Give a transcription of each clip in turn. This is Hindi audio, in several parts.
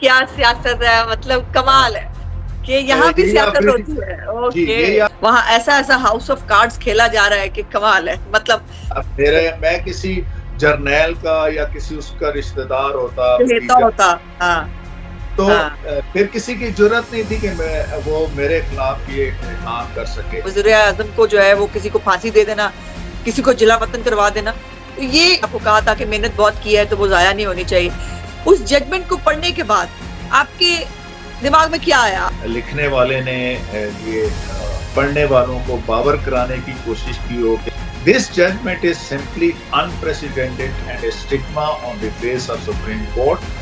क्या सियासत है, मतलब कमाल है कि यहाँ भी यही सियासत आखिरी होती है। जी ओके, यही वहाँ ऐसा ऐसा हाउस ऑफ कार्ड्स खेला जा रहा है कि कमाल है, मतलब मैं किसी जर्नैल का या किसी उसका रिश्तेदार होता नेता होता। हाँ तो हाँ, फिर किसी की जरूरत नहीं थी कि वो मेरे खिलाफ ये काम कर सके। वज़ीर आज़म को जो है वो किसी को फांसी दे देना, किसी को जिला वतन करवा देना। तो ये आपको कहा था कि मेहनत बहुत की है तो वो जाया नहीं होनी चाहिए। उस जजमेंट को पढ़ने के बाद आपके दिमाग में क्या आया? लिखने वाले ने ये पढ़ने वालों को बावर कराने की कोशिश की हो कि this judgement is simply unprecedented and a stigma on the face of Supreme Court.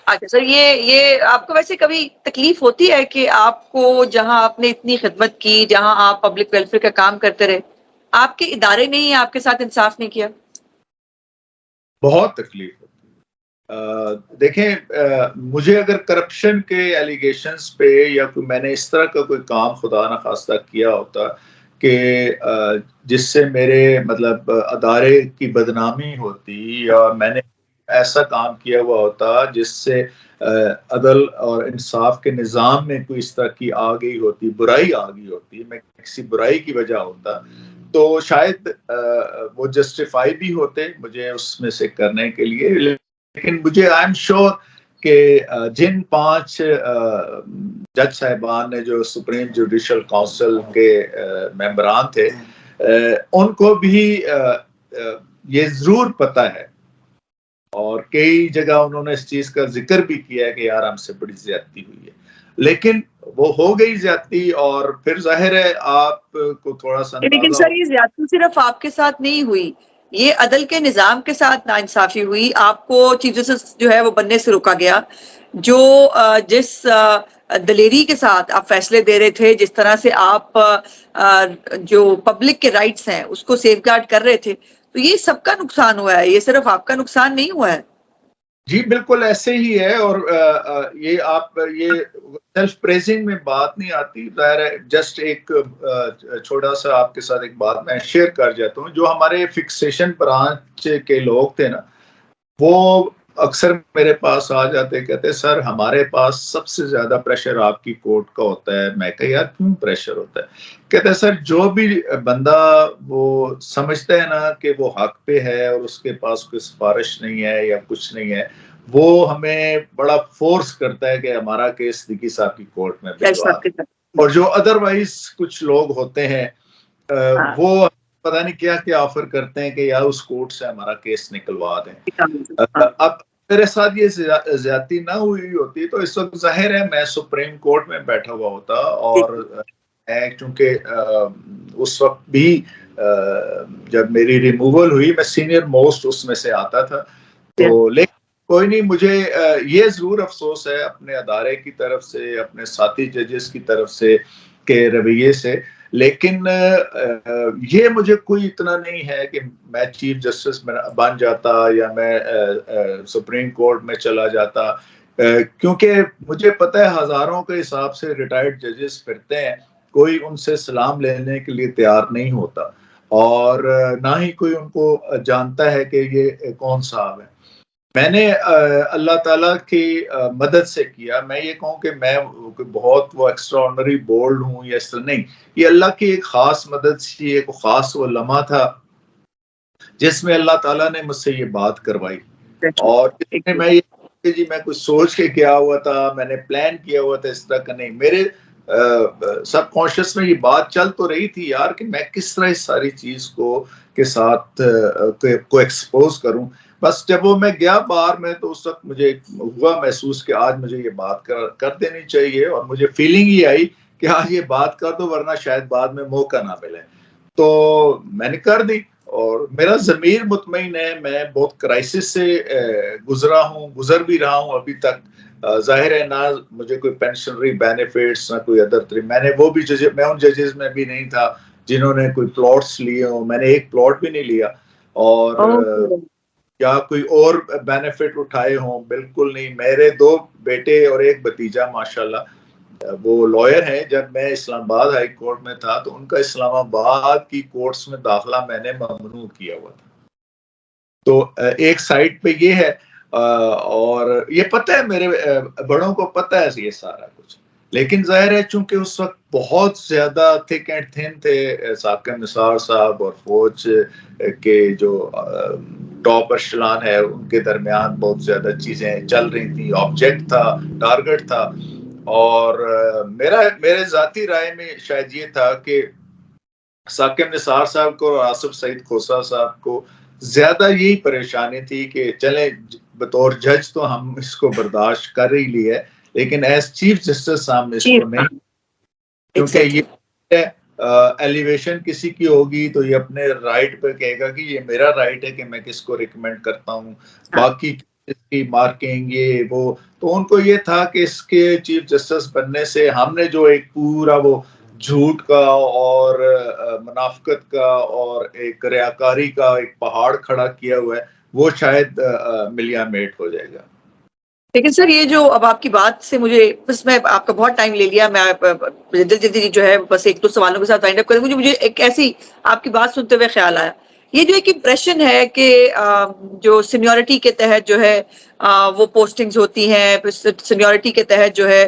अच्छा सर, ये आपको वैसे कभी तकलीफ होती है कि आपको जहां आपने इतनी खिदमत की, जहां आप पब्लिक वेलफेयर का काम करते रहे, आपके इदारे ने ही आपके साथ इंसाफ नहीं किया? बहुत तकलीफ होती है। देखें, मुझे अगर करप्शन के एलिगेशंस पे या कोई मैंने इस तरह का कोई काम खुदा ना खास्ता किया होता कि जिससे मेरे मतलब अदारे की बदनामी होती या मैंने ऐसा काम किया हुआ होता जिससे अदल और इंसाफ के निज़ाम में कोई इस तरह की आ गई होती, बुराई आ गई होती, मैं किसी बुराई की वजह होता, तो शायद वो जस्टिफाई भी होते मुझे उसमें से करने के लिए। लेकिन मुझे आई एम श्योर कि जिन 5 जज साहिबान ने जो सुप्रीम जुडिशल काउंसिल के मेंबरान थे, उनको भी ये जरूर पता है और कई जगह उन्होंने इस चीज का जिक्र भी किया है कि यार हमसे बड़ी ज्यादती हुई है, लेकिन वो हो गई ज्यादती और फिर जाहिर है आपको थोड़ा सा लेकिन अंदाजा सर ये ज्यादती सिर्फ आपके साथ नहीं हुई, ये अदल के निजाम के साथ नाइंसाफी हुई। आपको चीफ जस्टिस जो है वो बनने से रोका गया। जो जिस दलेरी के साथ आप फैसले दे रहे थे, जिस तरह से आप जो पब्लिक के राइट्स हैं उसको सेफगार्ड कर रहे थे, तो ये सबका नुकसान हुआ है, ये सिर्फ आपका नुकसान नहीं हुआ है। जी बिल्कुल ऐसे ही है। और ये आप ये सेल्फ प्रेजिंग में बात नहीं आती, जाहिर है। जस्ट एक छोटा सा आपके साथ एक बात मैं शेयर कर जाता हूँ। जो हमारे फिक्सेशन ब्रांच के लोग थे ना, वो अक्सर मेरे पास आ जाते, कहते सर हमारे पास सबसे ज्यादा प्रेशर आपकी कोर्ट का होता है। मैं कहा यार क्यों प्रेशर होता है? कहते सर जो भी बंदा वो समझता है ना कि वो हक पे है और उसके पास कोई सिफारिश नहीं है या कुछ नहीं है, वो हमें बड़ा फोर्स करता है कि हमारा केस सिद्दीकी साहब की कोर्ट में भिजवा दे। और जो अदरवाइज कुछ लोग होते हैं हाँ, वो पता नहीं क्या क्या ऑफर करते हैं कि यार उस कोर्ट से हमारा केस निकलवा दें। हाँ, अब मेरे साथ ये ज्यादती ना हुई होती तो इस वक्त जाहिर है मैं सुप्रीम कोर्ट में बैठा हुआ होता। और मैं चूंकि उस वक्त भी जब मेरी रिमूवल हुई मैं सीनियर मोस्ट उसमें से आता था। तो लेकिन कोई नहीं, मुझे ये जरूर अफसोस है अपने अदारे की तरफ से, अपने साथी जजेस की तरफ से के रवैये से। लेकिन ये मुझे कोई इतना नहीं है कि मैं चीफ जस्टिस बन जाता या मैं सुप्रीम कोर्ट में चला जाता, क्योंकि मुझे पता है हजारों के हिसाब से रिटायर्ड जजेस फिरते हैं, कोई उनसे सलाम लेने के लिए तैयार नहीं होता और ना ही कोई उनको जानता है कि ये कौन साहब है। मैंने अल्लाह ताला की मदद से किया। मैं ये कहूँ कि मैं बहुत वो एक्स्ट्राऑर्डिनरी बोल्ड हूँ या इस तरह नहीं, ये अल्लाह की एक खास मदद थी, एक खास वो लम्हा था जिसमें अल्लाह ताला ने मुझसे ये बात करवाई। और इसमें मैं ये जी मैं कुछ सोच के किया हुआ था, मैंने प्लान किया हुआ था इस तरह का नहीं। मेरे सब कॉन्शियस में ये बात चल तो रही थी यार कि मैं किस तरह इस सारी चीज को के साथ को एक्सपोज करूं। बस जब वो मैं गया बाहर में तो उस वक्त मुझे हुआ महसूस कि आज मुझे ये बात कर देनी चाहिए और मुझे फीलिंग ही आई कि आज ये बात कर दो वरना शायद बाद में मौका ना मिले। तो मैंने कर दी और मेरा ज़मीर मुतमईन है। मैं बहुत क्राइसिस से गुजर भी रहा हूँ अभी तक। जाहिर है ना मुझे कोई पेंशनरी बेनिफिट्स ना कोई अदर तरीके, मैंने वो भी मैं उन जजेस में भी नहीं था जिन्होंने कोई प्लॉट्स लिए हो। मैंने एक प्लॉट भी नहीं लिया और या कोई और बेनिफिट उठाए हों, बिल्कुल नहीं। मेरे 2 बेटे और एक भतीजा माशाल्लाह, वो लॉयर हैं, जब मैं इस्लामाबाद हाई कोर्ट में था तो उनका इस्लामाबाद की कोर्ट्स में दाखिला मैंने ममनू किया हुआ था। तो एक साइड पे ये है, और ये पता है मेरे बड़ों को पता है ये सारा कुछ, लेकिन जाहिर है चूंकि उस वक्त बहुत ज्यादा थिक एंड थिन थे साकिब निसार साहब और फौज के जो टॉप एशेलान है उनके दरमियान बहुत ज्यादा चीजें चल रही थी, ऑब्जेक्ट था, टारगेट था। और मेरे जाती राय में शायद ये था कि साकिब निसार साहब को और आसिफ सईद खोसा साहब को ज्यादा यही परेशानी थी कि चले बतौर जज तो हम इसको बर्दाश्त कर ही ली है, लेकिन एज चीफ जस्टिस साहब इसको नहीं, क्योंकि ये एलिवेशन किसी की होगी तो ये अपने राइट पे कहेगा कि ये मेरा राइट है कि मैं किसको रिकमेंड करता हूँ, बाकी इसकी मार्किंग ये वो। तो उनको ये था कि इसके चीफ जस्टिस बनने से हमने जो एक पूरा वो झूठ का और मुनाफिकत का और एक रियाकारी का एक पहाड़ खड़ा किया हुआ है, वो शायद मिलिया मेट हो जाएगा। लेकिन सर ये जो अब आपकी बात से मुझे, बस मैं आपका बहुत टाइम ले लिया, मैं जल्दी जो है बस एक दो सवालों के साथ वाइंड अप करूंगी। मुझे एक ऐसी आपकी बात सुनते हुए ख्याल आया, ये जो एक इम्प्रेशन है कि जो सीनियरिटी के तहत जो है वो पोस्टिंग्स होती हैं, सीनियरिटी के तहत जो है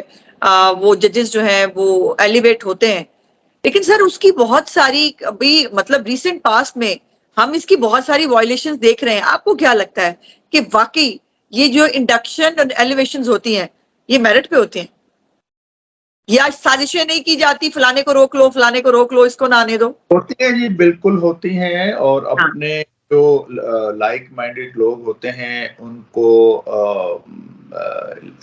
वो जजेस जो हैं वो एलिवेट होते हैं, लेकिन सर उसकी बहुत सारी अभी मतलब रिसेंट पास्ट में हम इसकी बहुत सारी वायलेशंस देख रहे हैं। आपको क्या लगता है कि वाकई ये जो इंडक्शन और एलिवेशंस होती हैं ये मेरिट पे होती हैं, या साजिशें नहीं की जाती, फलाने को रोक लो, फलाने को रोक लो, इसको ना आने दो? होती है जी, बिल्कुल होती हैं, और अपने जो लाइक माइंडेड लोग होते हैं उनको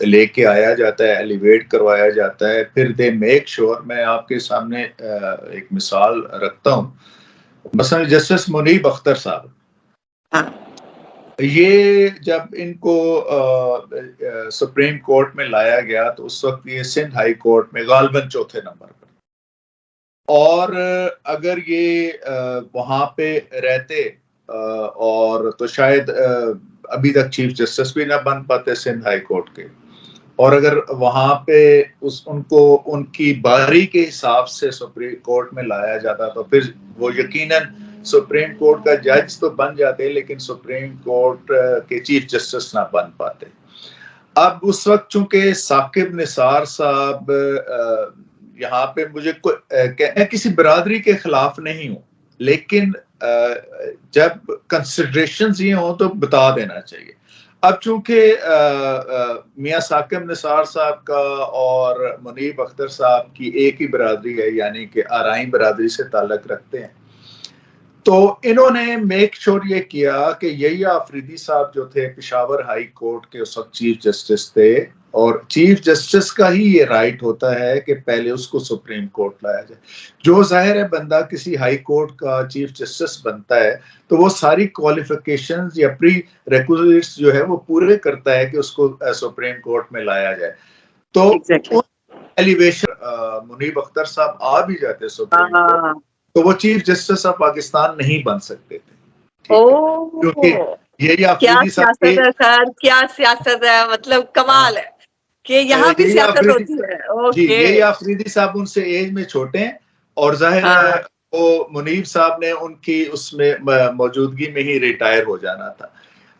लेके आया जाता है, एलिवेट करवाया जाता है, फिर दे मेक श्योर। मैं आपके सामने एक मिसाल रखता हूँ, मसलन जस्टिस मुनीब अख्तर साहब, ये जब इनको सुप्रीम कोर्ट में लाया गया तो उस वक्त ये सिंध हाई कोर्ट में गालबन चौथे नंबर पर, और अगर ये वहां पे रहते और तो शायद अभी तक चीफ जस्टिस भी ना बन पाते सिंध हाई कोर्ट के, और अगर वहां पे उनको उनकी बारी के हिसाब से सुप्रीम कोर्ट में लाया जाता तो फिर वो यकीनन सुप्रीम कोर्ट का जज तो बन जाते, लेकिन सुप्रीम कोर्ट के चीफ जस्टिस ना बन पाते। अब उस वक्त चूंकि साकिब निसार साहब, यहाँ पे मुझे मैं किसी बरादरी के खिलाफ नहीं हूँ, लेकिन जब कंसिडरेशंस ये हो तो बता देना चाहिए। अब चूंकि मियां साकिब निसार साहब का और मुनीब अख्तर साहब की एक ही बरादरी है, यानी कि आराई बरादरी से ताल्लुक रखते हैं, तो इन्होंने मेक श्योर ये किया कि यहिया अफरीदी साहब जो थे पेशावर हाई कोर्ट के उस वक्त चीफ जस्टिस थे, और चीफ जस्टिस का ही ये राइट होता है कि पहले उसको सुप्रीम कोर्ट लाया जाए। जो जाहिर है बंदा किसी हाई कोर्ट का चीफ जस्टिस बनता है तो वो सारी क्वालिफिकेशंस या प्री रिक्विजिट्स जो है वो पूरे करता है कि उसको सुप्रीम कोर्ट में लाया जाए। तो एलिवेशन मुनीब अख्तर साहब आ भी जाते सुप्रीम कोर्ट तो वो चीफ जस्टिस ऑफ पाकिस्तान नहीं बन सकते थे, क्योंकि यही अफरीदी साहब, क्या सियासत है, मतलब कमाल है कि यहाँ भी सियासत होती है। जी, यही अफरीदी साहब उनसे एज में छोटे हैं, और जाहिर है वो मुनीब साहब ने उनकी उसमें मौजूदगी में ही रिटायर हो जाना था।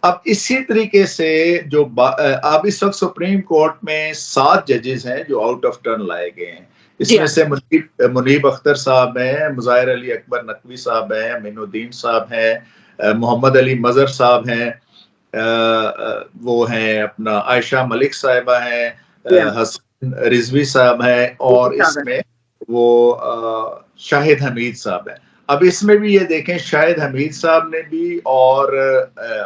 अब इसी तरीके से जो अब इस वक्त सुप्रीम कोर्ट में 7 जजेस हैं जो आउट ऑफ टर्न लाए गए हैं। इसमें से मुनीब अख्तर साहब हैं, मुज़ाहिर अली अकबर नकवी साहब हैं, अमीनुद्दीन साहब हैं, मोहम्मद अली मजहर साहब हैं, वो हैं अपना आयशा मलिक साहिबा हैं, हसन रिजवी साहब हैं, और इसमें वो शाहिद हमीद साहब हैं। अब इसमें भी ये देखें, शाहिद हमीद साहब ने भी और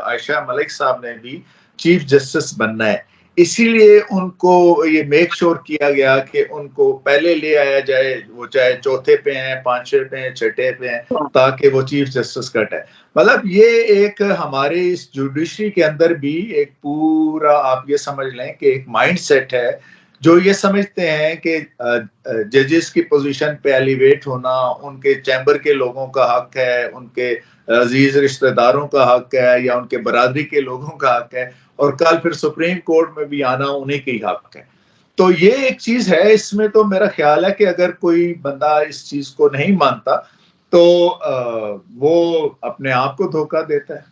आयशा मलिक साहब ने भी चीफ जस्टिस बनना है, इसीलिए उनको ये मेक श्योर किया गया कि उनको पहले ले आया जाए, वो चाहे चौथे पे हैं, पांचवे पे हैं, छठे पे हैं, ताकि वो चीफ जस्टिस कट है। मतलब ये एक हमारे इस जुडिशरी के अंदर भी एक पूरा आप ये समझ लें कि एक माइंड सेट है जो ये समझते हैं कि जजेस की पोजीशन पे एलिवेट होना उनके चैम्बर के लोगों का हक है, उनके अजीज रिश्तेदारों का हक है, या उनके बरादरी के लोगों का हक है, और कल फिर सुप्रीम कोर्ट में भी आना उन्हीं की हक है। तो ये एक चीज है, इसमें तो मेरा ख्याल है कि अगर कोई बंदा इस चीज को नहीं मानता तो वो अपने आप को धोखा देता है।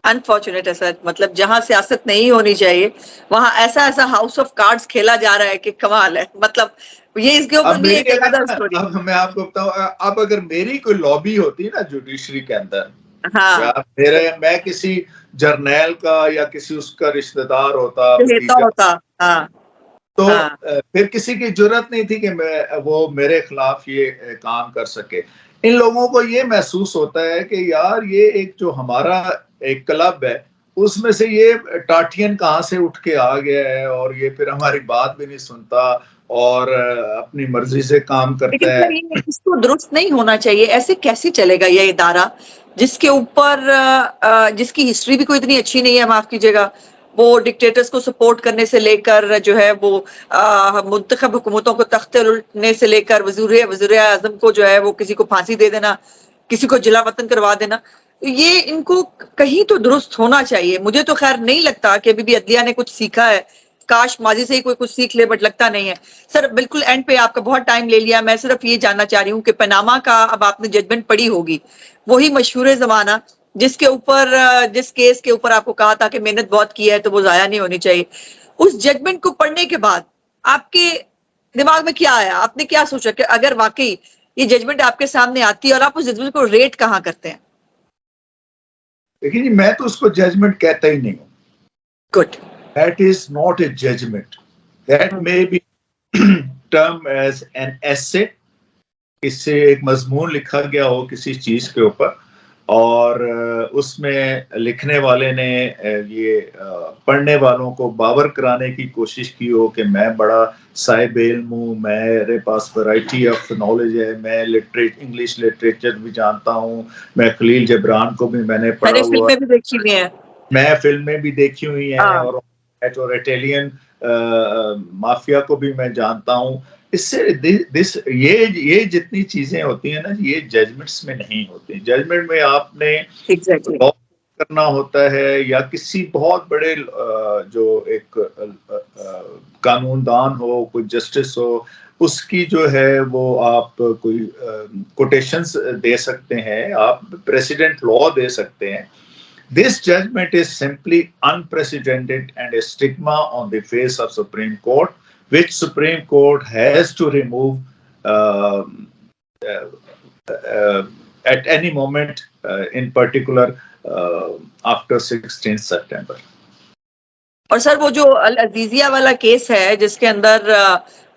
अनफॉर्चुनेट है सर, मतलब जहां सियासत नहीं होनी चाहिए वहां ऐसा ऐसा हाउस ऑफ कार्ड्स खेला जा रहा है कि कमाल है। मतलब ये इसके ऊपर अब भी मेरी एक अलग अगर स्टोरी। अब मैं आपको बताऊं, अब अगर मेरी कोई लॉबी होती ना जुडिशरी के अंदर, या हाँ, मैं किसी जर्नैल का या किसी उसका रिश्तेदार होता लेता भतीजा, होता। हाँ तो हाँ। फिर किसी की जरूरत नहीं थी कि वो मेरे खिलाफ ये काम कर सके। इन लोगों को ये महसूस होता है कि यार ये एक जो हमारा एक क्लब है उसमें से ये टाटियन कहाँ से उठ के आ गया है और ये फिर हमारी बात भी नहीं सुनता और अपनी मर्जी से काम लेकिन करता सर है। ये इसको दुरुस्त नहीं होना चाहिए, ऐसे कैसे चलेगा ये इदारा जिसके ऊपर जिसकी हिस्ट्री भी कोई इतनी अच्छी नहीं है, माफ कीजिएगा। वो डिक्टेटर्स को सपोर्ट करने से लेकर जो है वो मुंतखब हुकूमतों को तख्ते उलटने से लेकर वज़ीर आज़म को जो है वो किसी को फांसी दे देना, किसी को जिला वतन करवा देना, ये इनको कहीं तो दुरुस्त होना चाहिए। मुझे तो खैर नहीं लगता कि अभी भी अदलिया ने कुछ सीखा है। काश माजी से ही कोई कुछ सीख ले, बट लगता नहीं है। सर बिल्कुल एंड पे आपका बहुत टाइम ले लिया, मैं सिर्फ ये जानना चाह रही हूँ कि पनामा का अब आपने जजमेंट पढ़ी होगी, वही मशहूर जमाना जिसके ऊपर जिस केस के ऊपर आपको कहा था कि मेहनत बहुत की है तो वो जाया नहीं होनी चाहिए, उस जजमेंट को पढ़ने के बाद आपके दिमाग में क्या आया? आपने क्या सोचा कि अगर वाकई ये जजमेंट आपके सामने आती है और आप उस जजमेंट को रेट कहाँ करते हैं? देखिए जी, मैं तो उसको जजमेंट कहता ही नहीं हूँ। Good. That is not a judgement, that may be term as an essay. इससे एक मजमून लिखा गया हो किसी चीज के ऊपर और उसमें लिखने वाले ने ये पढ़ने वालों को बावर कराने की कोशिश की हो कि मैं बड़ा साहिब इल्म हूँ, मेरे पास वैरायटी ऑफ नॉलेज है, मैं इंग्लिश लिटरेचर भी जानता हूँ, मैं खलील जबरान को भी मैंने पढ़ा मैंने हुआ, फिल्में भी देखी हुई हैं। मैं फिल्में भी देखी हुई हैं हाँ, और इटालियन माफिया को भी मैं जानता हूँ। इससे दिस ये जितनी चीजें होती हैं ना, ये जजमेंट्स में नहीं होती। जजमेंट में आपने एग्जैक्टली। लॉ करना होता है या किसी बहुत बड़े जो एक कानूनदान हो, कोई जस्टिस हो, उसकी जो है वो आप कोई कोटेशंस दे सकते हैं, आप प्रेसिडेंट लॉ दे सकते हैं। This judgment is simply unprecedented and a stigma on the face of Supreme Court, which Supreme Court has to remove uh, uh, at any moment, in particular after 16th September. और सर वो जो अल अजीजिया वाला केस है जिसके अंदर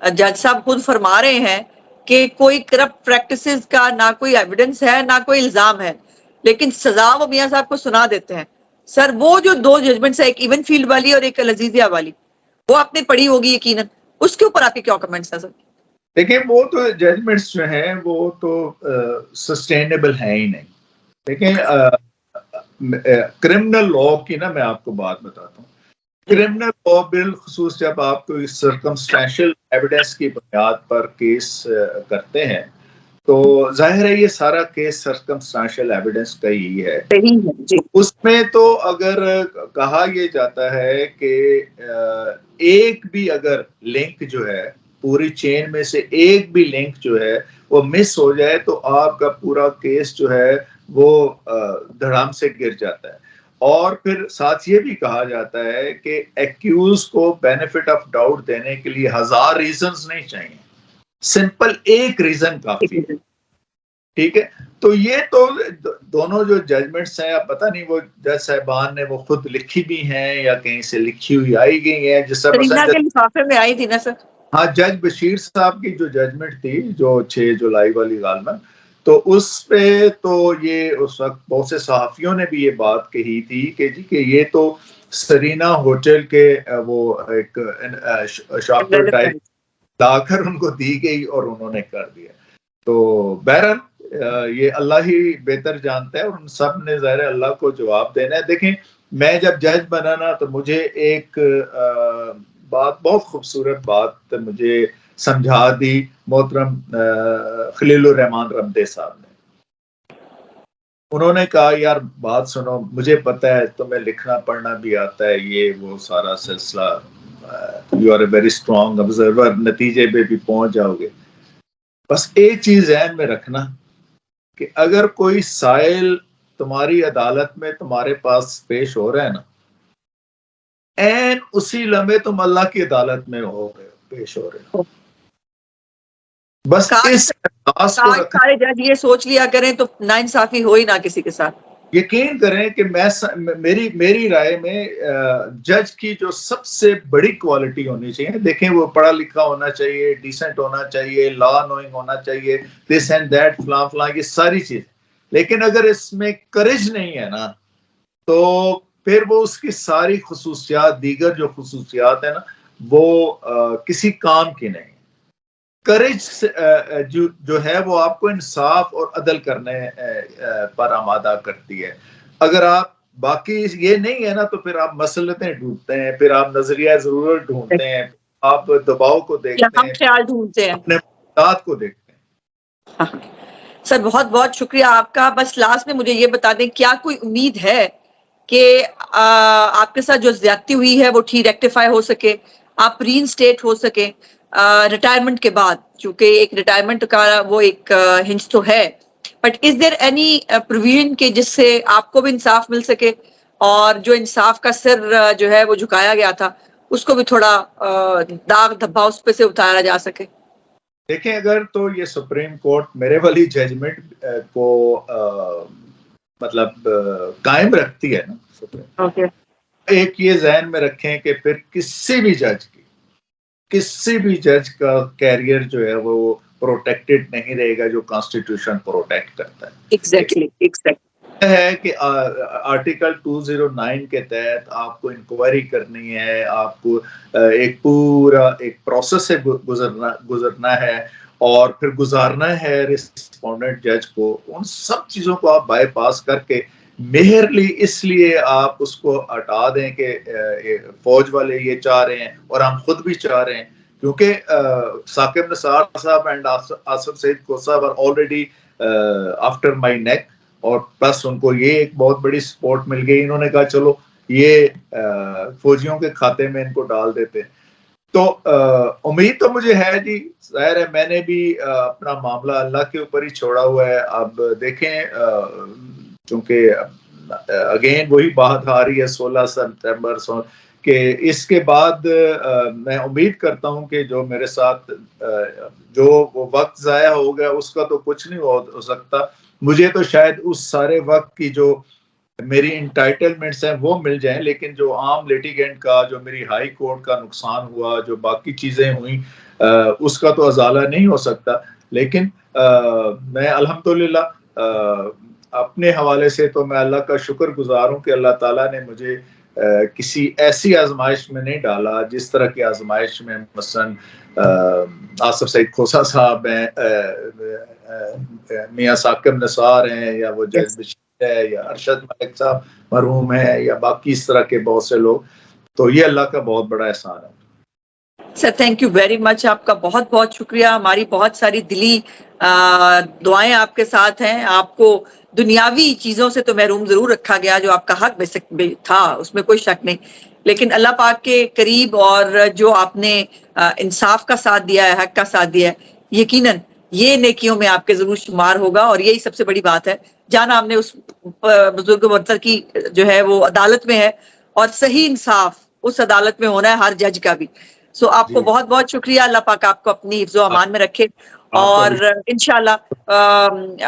जज साहब खुद फरमा रहे हैं कि कोई करप्ट प्रैक्टिसेस का ना कोई एविडेंस है ना कोई इल्जाम है, लेकिन सजा वो मियां साहब को सुना देते हैं। सर वो जो दो जजमेंट्स है, एक इवन फील्ड वाली और एक अल अजीजिया वाली, वो आपने पढ़ी होगी यकीनन, उसके ऊपर आपके क्या कमेंट्स हैं सर? देखिए वो तो जजमेंट्स जो हैं वो तो सस्टेनेबल है ही नहीं। देखिए क्रिमिनल लॉ की ना मैं आपको बात बताता हूँ। क्रिमिनल लॉ बिल खसूस जब आप कोई सर्कमस्टेंशियल एविडेंस की बुनियाद पर केस करते हैं तो जाहिर है ये सारा केस सर्कमस्टेंशियल एविडेंस का ही है। सही है जी। उसमें तो अगर कहा ये जाता है कि एक भी अगर लिंक जो है, पूरी चेन में से एक भी लिंक जो है वो मिस हो जाए तो आपका पूरा केस जो है वो धड़ाम से गिर जाता है। और फिर साथ ये भी कहा जाता है कि एक्यूज को बेनिफिट ऑफ डाउट देने के लिए 1000 रीजंस नहीं चाहिए, सिंपल एक रीजन काफी है। ठीक है, तो ये तो दोनों जो जजमेंट्स हैं, अब पता नहीं वो जज साहबान ने वो खुद लिखी भी हैं या कहीं से लिखी हुई आई गई है। जिस सरीना के लिफाफे में आई थी ना सर। हाँ, जज बशीर साहब की जो जजमेंट थी जो 6 जुलाई वाली गालमन, तो उस पे तो ये उस वक्त बहुत से सहाफियों ने भी ये बात कही थी कि जी कि ये तो सरीना होटल के वो एक शॉपर टाइप लाकर उनको दी गई और उन्होंने कर दिया। तो बहरहाल ये अल्लाह ही बेहतर जानता है और उन सब ने ज़ाहिर अल्लाह को जवाब देना है। देखें, मैं जब जज बना ना तो मुझे एक बात, बहुत खूबसूरत बात मुझे समझा दी मोहतरम खलीलुर रहमान रमदे साहब ने। उन्होंने कहा यार बात सुनो, मुझे पता है तुम्हें लिखना पढ़ना भी आता है, ये वो सारा सिलसिला you are a very strong observer, नतीजे पे भी पहुंच जाओगे। बस एक चीज ध्यान में रखना कि अगर कोई साइल तुम्हारी अदालत में तुम्हारे पास पेश हो रहा है ना, एन उसी लम्हे तुम अल्लाह की अदालत में हो रहे हो, पेश हो रहे हो। बस इस एहसास को रखना। सारे जज ये सोच लिया करें तो नाइंसाफी हो ही ना किसी के साथ। यकीन करें कि मेरी राय में जज की जो सबसे बड़ी क्वालिटी होनी चाहिए, देखें वो पढ़ा लिखा होना चाहिए, डिसेंट होना चाहिए, लॉ नोइंग होना चाहिए, दिस एंड दैट, फलां फलां, ये सारी चीज। लेकिन अगर इसमें करेज नहीं है ना, तो फिर वो उसकी सारी खुसूसियात, दीगर जो खुसूसियात है ना, वो किसी काम की नहीं। करेज जो है वो आपको इंसाफ और अदल करने पर आमादा करती है। अगर आप बाकी ये नहीं है ना, तो फिर आप मसलतें ढूंढते हैं, फिर आप नजरिया जरूरत ढूंढते हैं, आप दबाव को देखते हैं, ख्याल ढूंढते हैं, अपने मौक़ात को देखते हैं। हाँ। सर बहुत बहुत शुक्रिया आपका। बस लास्ट में मुझे ये बता दें, क्या कोई उम्मीद है कि आपके साथ जो ज्यादती हुई है वो ठीक रेक्टिफाई हो सके, आप रीइंस्टेट हो सके रिटायरमेंट के बाद? चूंकि एक रिटायरमेंट का वो एक हिंज तो है, but is there any provision के जिससे आपको भी इंसाफ मिल सके और जो इंसाफ का सिर जो है वो झुकाया गया था उसको भी थोड़ा दाग धब्बा उस पे से उतारा जा सके? देखें, अगर तो ये सुप्रीम कोर्ट मेरे वाली जजमेंट को मतलब कायम रखती है ना सुप्रीम, okay. एक ये ज़हन में रखें कि फिर किसी भी जज का कैरियर जो है वो प्रोटेक्टेड नहीं रहेगा, जो कॉन्स्टिट्यूशन प्रोटेक्ट करता है। एग्जैक्टली है कि आर्टिकल 209 के तहत आपको इंक्वायरी करनी है, आपको एक पूरा एक प्रोसेस से गुजरना है और फिर गुजारना है रिस्पोंडेंट जज को। उन सब चीजों को आप बाईपास करके मेहरली इसलिए आप उसको हटा दें कि फौज वाले ये चाह रहे हैं और हम खुद भी चाह रहे हैं, क्योंकि साकिब निसार साहब एंड आसिफ सईद कोसा वर ऑलरेडी आफ्टर माय नेक, और प्लस उनको ये एक बहुत बड़ी सपोर्ट मिल गई। इन्होंने कहा चलो ये फौजियों के खाते में इनको डाल देते। तो उम्मीद तो मुझे है जी, जाहिर है मैंने भी अपना मामला अल्लाह के ऊपर ही छोड़ा हुआ है। अब देखें, क्योंकि अगेन वही बात आ रही है 16 सितंबर के इसके बाद मैं उम्मीद करता हूं कि जो मेरे साथ जो वो वक्त जाया हो गया उसका तो कुछ नहीं हो सकता। मुझे तो शायद उस सारे वक्त की जो मेरी इंटाइटलमेंट्स हैं वो मिल जाएं, लेकिन जो आम लिटिगेंट का, जो मेरी हाई कोर्ट का नुकसान हुआ, जो बाकी चीज़ें हुई, उसका तो अजाला नहीं हो सकता। लेकिन मैं अल्हम्दुलिल्लाह अपने हवाले से तो मैं अल्लाह का शुक्रगुजार हूँ कि अल्लाह ताला ने मुझे किसी ऐसी आजमाइश में नहीं डाला जिस तरह की आजमाइश में मसलन आसिफ सईद खोसा साहब हैं, मियाँ साकिब निसार हैं, या वो जज बशीर है, या अरशद मलिक साहब मरहूम है, या बाकी इस तरह के बहुत से लोग। तो ये अल्लाह का बहुत बड़ा एहसान है। Sir thank you very much, आपका बहुत बहुत शुक्रिया। हमारी बहुत सारी दिली दुआएं आपके साथ हैं। आपको दुनियावी चीजों से तो महरूम जरूर रखा गया, जो आपका हक था, उसमें कोई शक नहीं, लेकिन अल्लाह पाक के करीब और जो आपने इंसाफ का साथ दिया है, हक का साथ दिया है, यकीनन ये नेकियों में आपके जरूर शुमार होगा। और यही सबसे बड़ी बात है, जाना हमने उस बुजुर्ग बरतर की जो है वो अदालत में है, और सही इंसाफ उस अदालत में होना है हर जज का भी। सो आपको बहुत बहुत शुक्रिया। अल्लाह पाक आपको अपनी हिफ्ज़ो अमान में रखे, और इंशाल्लाह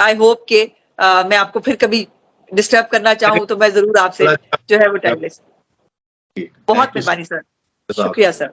आई होप के मैं आपको फिर कभी डिस्टर्ब करना चाहूँ तो मैं जरूर आपसे जो है वो टाइम ले सकूँ। बहुत मेहरबानी सर, शुक्रिया सर।